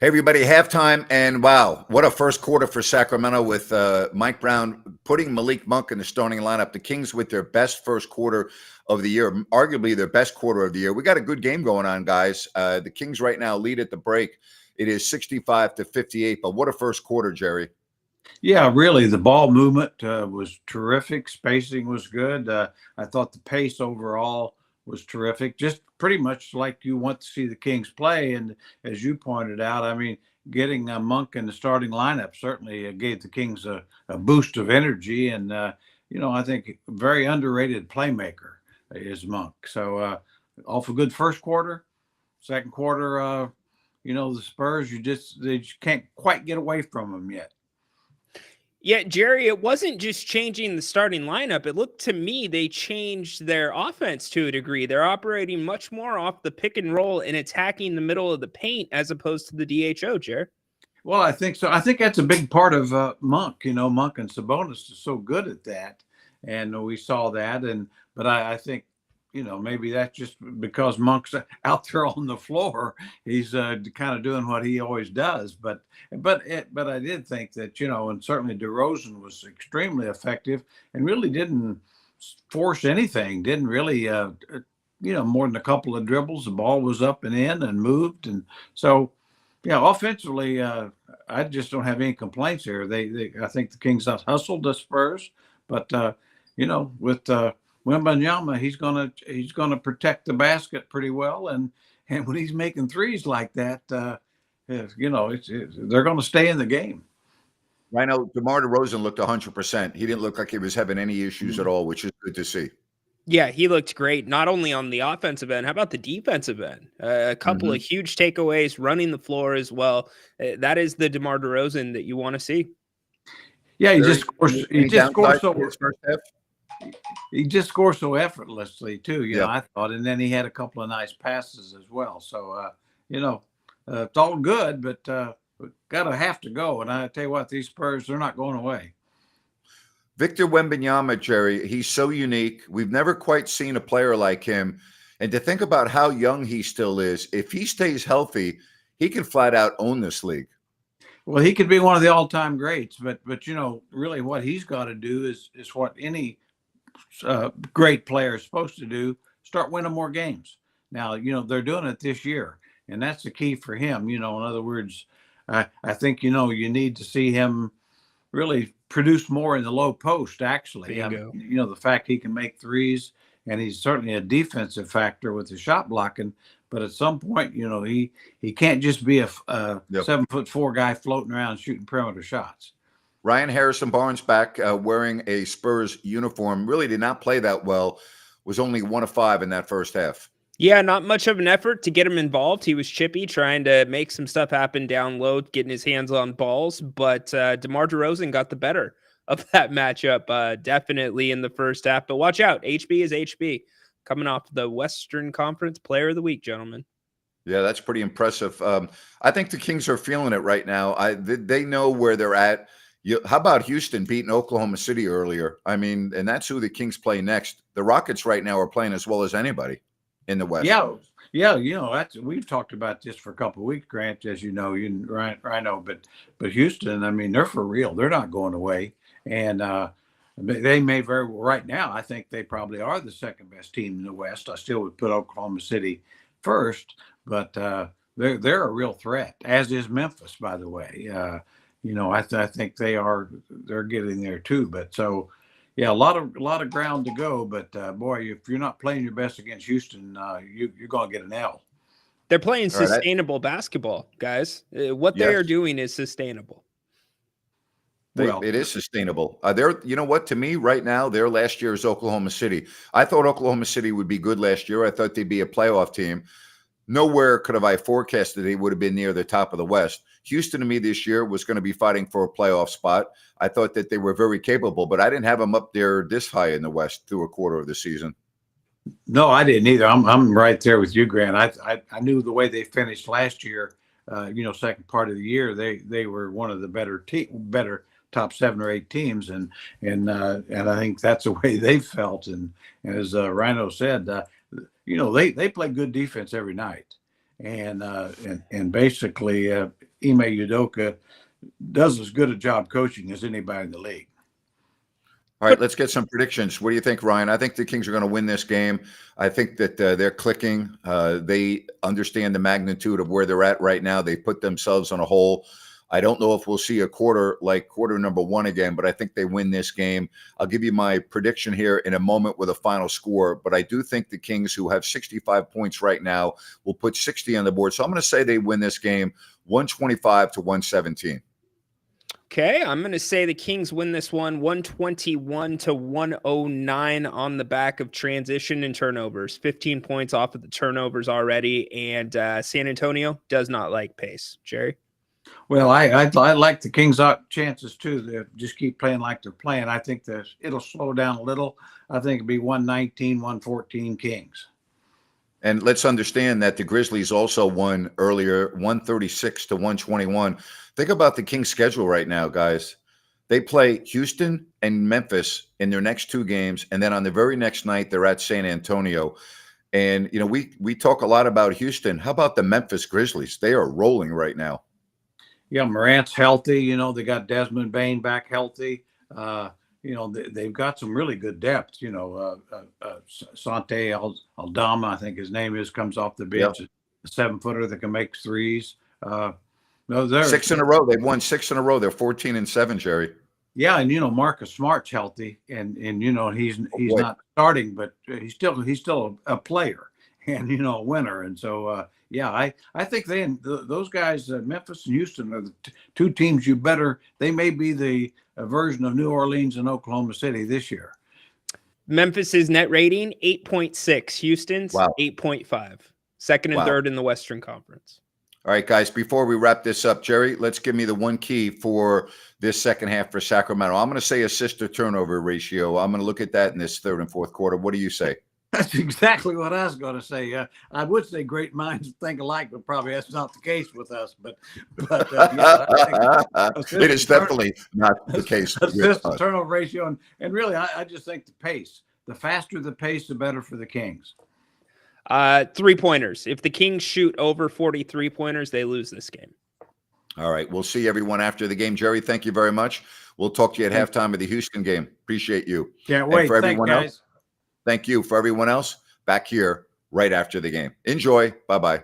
Hey, everybody, halftime, and wow, what a first quarter for Sacramento with Mike Brown putting Malik Monk in the starting lineup. The Kings with their best first quarter of the year, arguably their best quarter of the year. We got a good game going on, guys. The Kings right now lead at the break. It is 65-58, but what a first quarter, Jerry. Yeah, really, the ball movement was terrific. Spacing was good. I thought the pace overall was terrific. Just pretty much like you want to see the Kings play. And as you pointed out, I mean, getting Monk in the starting lineup certainly gave the Kings a boost of energy. And I think very underrated playmaker is Monk. So off a good first quarter. Second quarter, the Spurs, they just can't quite get away from them yet. Yeah, Jerry, it wasn't just changing the starting lineup. It looked to me they changed their offense to a degree. They're operating much more off the pick and roll and attacking the middle of the paint as opposed to the DHO, Jerry. Well, I think so. I think that's a big part of Monk. Monk and Sabonis are so good at that, and we saw that. But I think maybe that's just because Monk's out there on the floor. He's kind of doing what he always does. But I did think that and certainly DeRozan was extremely effective and really didn't force anything. Didn't really more than a couple of dribbles. The ball was up and in and moved, and so. Yeah, offensively, I just don't have any complaints here. I think the Kings hustled the Spurs, but with Wanyama, he's gonna protect the basket pretty well, and when he's making threes like that, they're gonna stay in the game. I know DeMar DeRozan looked 100%. He didn't look like he was having any issues at all, which is good to see. Yeah, he looked great, not only on the offensive end. How about the defensive end? A couple of huge takeaways, running the floor as well. That is the DeMar DeRozan that you want to see. Yeah, he just scores so effortlessly too. I thought, and then he had a couple of nice passes as well. So it's all good, but gotta have to go. And I tell you what, these Spurs, they're not going away. Victor Wembanyama, Jerry, he's so unique. We've never quite seen a player like him. And to think about how young he still is, if he stays healthy, he can flat out own this league. Well, he could be one of the all-time greats, but really what he's got to do is what any great player is supposed to do: start winning more games. Now, they're doing it this year, and that's the key for him. In other words, I think you need to see him really produce more in the low post, actually. The fact he can make threes, and he's certainly a defensive factor with the shot blocking. But at some point, he can't just be a 7'4" guy floating around shooting perimeter shots. Ryan Harrison-Barnes back wearing a Spurs uniform. Really did not play that well. Was only 1 of 5 in that first half. Yeah, not much of an effort to get him involved. He was chippy, trying to make some stuff happen down low, getting his hands on balls. But DeMar DeRozan got the better of that matchup, definitely in the first half. But watch out, HB is HB, coming off the Western Conference Player of the Week, gentlemen. Yeah, that's pretty impressive. I think the Kings are feeling it right now. They know where they're at. How about Houston beating Oklahoma City earlier? I mean, and that's who the Kings play next. The Rockets right now are playing as well as anybody in the West. Yeah. We've talked about this for a couple of weeks, Grant, as you know, Rhino, but Houston, I mean, they're for real. They're not going away, and they may very well. Right now, I think they probably are the second best team in the West. I still would put Oklahoma City first, but they're a real threat, as is Memphis, by the way. I think they're getting there too. But so. Yeah, a lot of ground to go, but boy, if you're not playing your best against Houston, you're going to get an L. They're playing sustainable basketball, guys. What they are doing is sustainable. It is sustainable. You know what? To me, right now, their last year is Oklahoma City. I thought Oklahoma City would be good last year. I thought they'd be a playoff team. Nowhere could have I forecasted they would have been near the top of the West. Houston, to me, this year was going to be fighting for a playoff spot. I thought that they were very capable, but I didn't have them up there this high in the West through a quarter of the season. No, I didn't either. I'm right there with you, Grant. I knew the way they finished last year. Second part of the year, they were one of the better top 7 or 8 teams, and I think that's the way they felt. And as Rhino said, they play good defense every night, and basically Ime Udoka does as good a job coaching as anybody in the league. All right, let's get some predictions. What do you think, Ryan? I think the Kings are going to win this game. I think that they're clicking. They understand the magnitude of where they're at right now. They put themselves on a hole. I don't know if we'll see a quarter like quarter number one again, but I think they win this game. I'll give you my prediction here in a moment with a final score, but I do think the Kings, who have 65 points right now, will put 60 on the board. So I'm going to say they win this game 125-117. Okay, I'm going to say the Kings win this one 121-109 on the back of transition and turnovers. 15 points off of the turnovers already, and San Antonio does not like pace. Jerry? Well, I like the Kings' chances too. They just keep playing like they're playing. I think it'll slow down a little. I think it'll be 119-114 Kings. And let's understand that the Grizzlies also won earlier, 136-121. Think about the Kings' schedule right now, guys. They play Houston and Memphis in their next two games, and then on the very next night, they're at San Antonio. And, you know, we talk a lot about Houston. How about the Memphis Grizzlies? They are rolling right now. Yeah, Morant's healthy. You know, they got Desmond Bane back healthy. You know, they've got some really good depth. You know, Sante Aldama, I think his name is, comes off the bench. Yep. A 7-footer that can make threes. No, they're 6 in a row. They've won 6 in a row. They're 14-7, Jerry. Yeah, and you know Marcus Smart's healthy, and you know he's not starting, but he's still a player, and you know a winner. And so yeah, I think those guys, Memphis and Houston, are the two teams they may be the version of New Orleans and Oklahoma City this year. Memphis's net rating 8.6, Houston's 8.5, second and third in the Western Conference. All right, guys, before we wrap this up, Jerry, let's give me the one key for this second half for Sacramento. I'm going to say assist to turnover ratio. I'm going to look at that in this third and fourth quarter. What do you say? That's exactly what I was going to say. I would say great minds think alike, but probably that's not the case with us. But yeah, it is definitely not the case. Assist to turnover ratio. And really, I just think the pace. The faster the pace, the better for the Kings. 3-pointers. If the Kings shoot over 43 pointers, they lose this game. All right. We'll see everyone after the game. Jerry, thank you very much. We'll talk to you at halftime of the Houston game. Appreciate you. Can't wait. For everyone Thanks, guys. Thank you. For everyone else, back here right after the game. Enjoy. Bye-bye.